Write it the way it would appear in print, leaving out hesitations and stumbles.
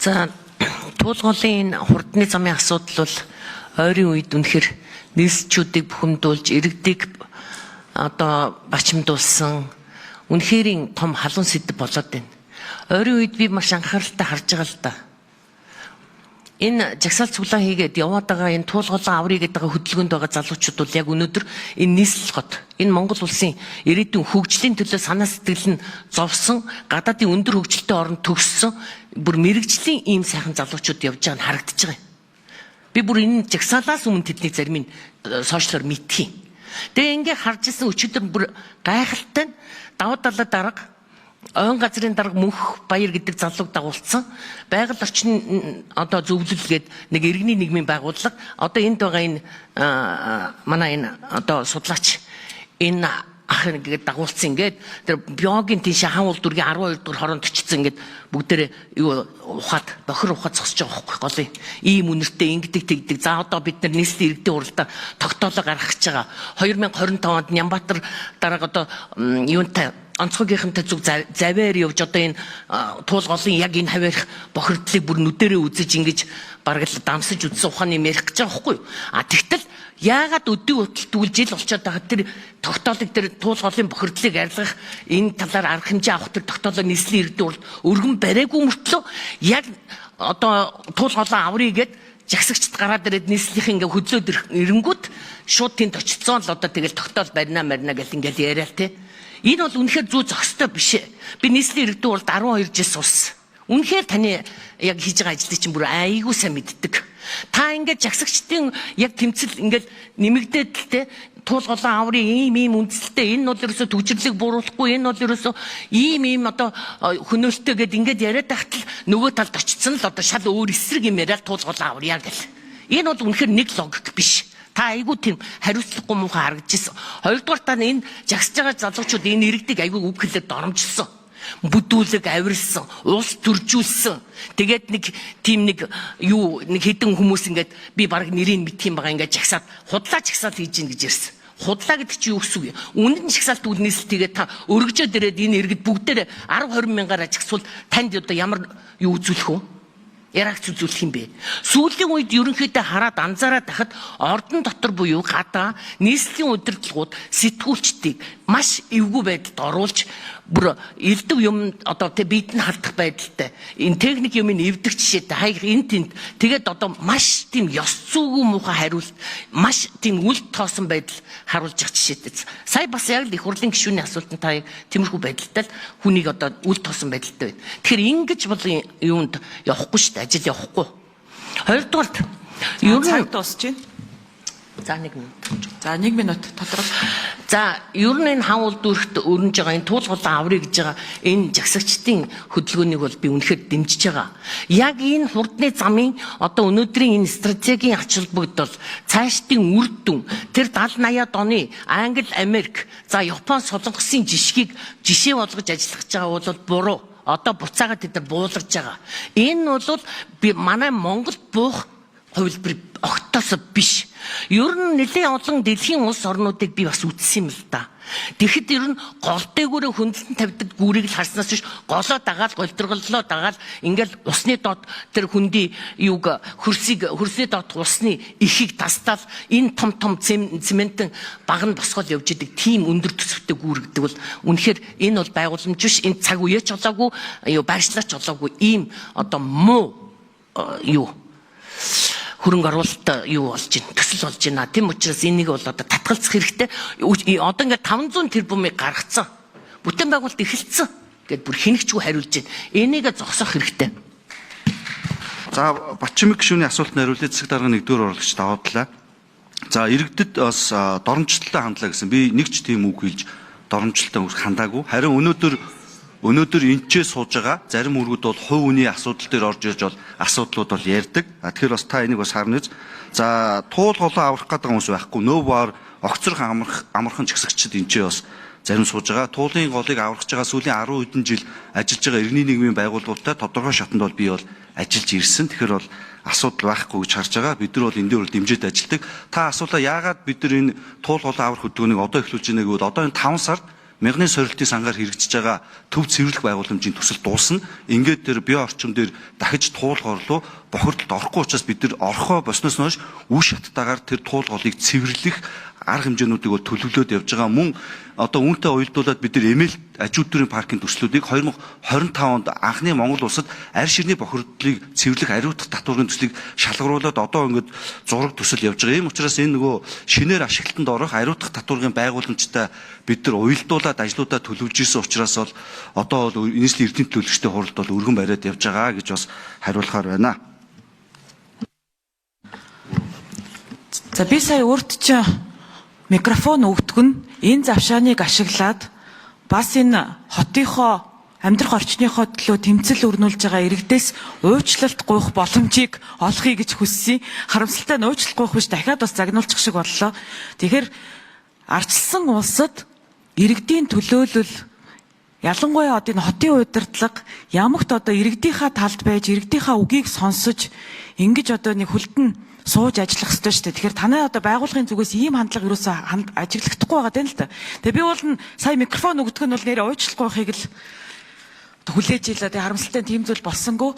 За туулгын хурдны замын асуудал бол ойрын үед үнэхээр нийслэлчүүдийг бухимдуулж иргэдийг одоо бачимдуулсан үнэхээр том халуун сэдэв болоод байна. Ойрын үед би маш анхааралтай харж байгаа л да. Энэ жагсаал цуглаан хийгээд яваад байгаа энэ туулгын аврыг гэдэг хөдөлгөөнд байгаа залуучууд бол яг өнөөдөр энэ нийслэл хот энэ Монгол улсын ирээдүйн хөгжлийн төлөө санаа сэтгэл нь зовсон гадаадын өндөр хөгжилтэй орнд төгссөн бүр мэрэгжлийн ийм сайхан залуучууд явж байгаа нь харагдаж байгаа юм. Би бүр энэ жагсаалаас өмнө тэдний зарим нь сошиалор мэдхий. Тэгээ ингээ харж исэн өчигдөр бүр гайхалтай даваа далаа дарга ойн газрын дарга Мөнх Баяр гэдэг залууг дагуулсан байгаль орчин одоо зөвлөлгээд нэг иргэний нийгмийн байгууллага одоо энд байгаа энэ манай энэ одоо судлаач энэ ах нэгээд дагуулсан ингээд тэр биогийн тийш хаан улдүргийн 12 дугаар хоронд очсон ингээд бүгдээрээ юу ухаад бохир ухаад зогсож байгаа байхгүй голын ийм үнэртэй ингэдэг тэгдэг за одоо бид нар нийслэлийн иргэдийн уралдаа тогтоолоо гаргах гэж байгаа 2025 онд Нямбатар дарга одоо юунтай онцгойгийнхэнтэй зүг заваар явж одоо энэ туулголын яг энэ хаваарх бохирдлыг бүр нүдэрээ үзэж ингэж бараг л дамсаж үзсэн ухааны ярих гэж байгаа байхгүй юу? Тэгтэл яагаад өдөө хөтөлтүүл жил болчиход байгаа тэр тогтоолыг тэр туулголын бохирдлыг арилгах энэ талаар арга хэмжээ авах тэр тогтоолоо нийслэлийн иргэдийн уралд өргөн бариагүй мөртлөө яг одоо туулголоо аврыг гээд жагсагчд гараад ирээд нийслэлийн ингээ хөдлөөд ирэнгүүт шууд тэнд очицсон л одоо тэгэл тогтоол барина гэл ингээл яриа л те. Энэ бол үнэхээр зүү зохистой биш ээ. Би нийслэлийн иргэдийн уралд 12 жил суусан. Үнэхээр таны яг хийж байгаа ажлыг чинь бүр айгүй сайн мэддэг. Та ингээд жагсагчдын яг тэмцэл ингээд нэмэгдээд л те туулголын аврын ийм үндсэлтэй энэ бол ерөөсө төвжирлийг бууруулахгүй энэ бол ерөөсө ийм одоо хөнөөлтөө гэд ингээд яриад тахтал нөгөө талд очицсан л одоо шал өөр эсрэг юм яриад туулголын аврыа гэл. Энэ бол үнэхээр нэг логик биш. Та айгүй тийм хариуцлагагүй муухай харагдаж ирсэн. Хоёрдугаар та энэ жагсаж байгаа залуучууд энэ иргэдийг айгүй үг хэлээд доромжилсан. Бүдүүлэг авирсан, улс төржүүлсэн. Тэгээд нэг хэдэн хүмүүс ингээд би баг нэрийг мэдх юм байгаа ингээд жагсаад худлаа жагсаал хийж ийн гэж ярьсан. Худлаа гэдэг чи юу гэсэн үг вэ? Үнэн жагсаалт үлнээс тэгээд та өргөжөөд ирээд энэ иргэд бүгдээрээ 10-20 мянгаар жагсвал танд одоо ямар юу үзүүлэх вэ? Ярагц үзүүлэх юм бэ. Сүүлийн үед ерөнхийдөө хараад анзаараад тахад ордон дотор буюу гадаа нийслэлийн удирдлагууд сэтгүүлчдийг маш эвгүй байдалд оруулж бүр эвдэв юм одоо биед нь хардах байдалтай энэ техник юмыг эвдэх жишээтэй хаях энэ тэнд тэгээд одоо маш тийм ёс зүйгүй муухай хариулт маш тийм үл тоосон байдал харуулж байгаа жишээтэй. Сая бас яг л их хурлын гишүүний асуултанд та тиймэрхүү байдалтай л хүнийг одоо үл тоосон байдалтай байна. Тэгэхээр ингэж бол юунд явахгүй шүү дээ. Ажил явахгүй. Хоёрдугаарт ер нь цаг дуусч байна. За 1 минут. За 1 минут тодорхой. За ер нь энэ хаан улдүрхт өрнөж байгаа энэ туулголын аврыг гэж байгаа энэ жагсагчдын хөдөлгөөнийг бол би үнэхээр дэмжиж байгаа. Яг энэ хурдны замын одоо өнөөдрийн энэ стратегийн ач холбогдол цаашдын үр дүн тэр 70-80-аад оны Англи, Америк, за Япон, Солонгосын жишгийг жишээ болгож ажиллах гэж байгаа бол буруу. Одоо буцаагаад тэд нар буулгаж байгаа. Энэ бол манай Монгол буух хувилбар огтоос биш. Ер нь нэлээд олон дэлхийн улс орнуудыг би бас үзсэн юм л да. Тэгэхэд ер нь голдэгүүрээ хөндлөн тавьдаг гүрийг л харснаас биш голоо дагаал голдорголлоо дагаал ингээл усны доод тэр хүндий хөрсний доод усны ихийг тастаал энэ том цементэн баг нь босгоод явж идэг тийм өндөр төсөвтэй гүүр гэдэг бол үнэхээр энэ бол байгууламж биш энэ цаг үеэч болоогүй байршлаач болоогүй ийм одоо муу хөрөнгө оруулалт болж байна, төсөл болж байна. Тэм учраас энийг бол одоо татгалзах хэрэгтэй. Одоо ингээд 500 тэрбумыг гаргацсан. Бүтээн байгуулалт эхэлсэн. Гэт бүр хэнэгчгүй хариулж байна. Энийг зогсоох хэрэгтэй. За Батчимэг гишүүний асуултанд хариулъя. Засаг дарганы 1-р урлагч даваадлаа. За иргэдэд бас доромжлолтой хандлаа гэсэн. Би нэг ч тийм үг хэлж доромжлолтой хандаагүй. Харин өнөөдөр энэчээ сууж байгаа зарим үргүүд бол хувь хүний асуудал дээр орж ирж бол асуудлууд бол ярьдаг. Тэгэхээр бас та энийг бас харна. За туулголоо аврах гэдэг хүмүүс байхгүй. Нөөбөр огцрох амархан жагсагчид энэчээ бас зарим сууж байгаа. Туулын голыг аврах байгаа сүүлийн 10 хэдэн жил ажиллаж байгаа иргэний нийгмийн байгууллагуудтай тодорхой шатанд бол би бол ажиллаж ирсэн. Тэгэхээр бол асуудал байхгүй гэж харж байгаа. Бид нар бол энэ дээр дэмжиж ажилладаг. Та асуулаа яагаад бид нар энэ туулголоо аврах хөдөлгөөнийг одоо эхлүүлж байгааг бол одоо энэ 5 сард мянганы сорилтын сангаар хэрэгжиж байгаа төв цэвэрлэх байгууламжийн төсөл дуусна. Ингээд тэр бие орчин дээр дахиж туулгаар руу бохирдолд орохгүй учраас бид нар орхоо босноос хойш үе шаттайгаар тэр туулгоолыг цэвэрлэх арга хэмжээнүүдийг төлөвлөөд явж байгаа. Мөн одоо үүнтэй уялдуулаад бид нар эмээл ажууд төрийн паркын төслүүдийг 2025 онд анхны Монгол улсад арь ширний бохирдлыг цэвэрлэх ариутгах татварын төслийг шалгаруулад одоо ингээд зураг төсөл явж байгаа. Ийм учраас энэ нөгөө шинээр ашиглалтанд орох ариутгах татварын байгууламжтай бид нар уялдуулаад ажлуудаа төлөвлөж ирсэн учраас бол одоо бол нийслэлийн эрдэнэ төлөвлөгчтэй хуралд бол өргөн бариад явж байгаа гэж бас хариулахаар байна. За би сая өөрт чинь микрофон өгдөг нь энэ завшааныг ашиглаад бас энэ хотынхоо амьдрах орчныхоо төлөө тэмцэл өрнүүлж байгаа иргэдээс уучлалт гуйх боломжийг олохыг гэж хүссэн. Харамсалтай нь уучлалт гуйх биш дахиад бас загнуулчих шиг боллоо. Тэгэхээр ардчилсан улсад иргэдийн төлөөлөл ялангуяа одоо энэ хотын удирдлага ямагт одоо иргэдийнхаа талд байж иргэдийнхаа үгийг сонсож ингэж одоо нэг хүлдэн сууж ажиллах хэрэгтэй шүү дээ. Тэгэхээр танай одоо байгууллагын зүгээс ийм хандлага юусаа ажиглагдахгүй байгаа юм л да. Тэгээ би бол сая микрофон өгдөг нь бол нэр уучлах гойхыг л хүлээж ийлээ. Тэгээ харамсалтай тийм зүйл болсонгүй.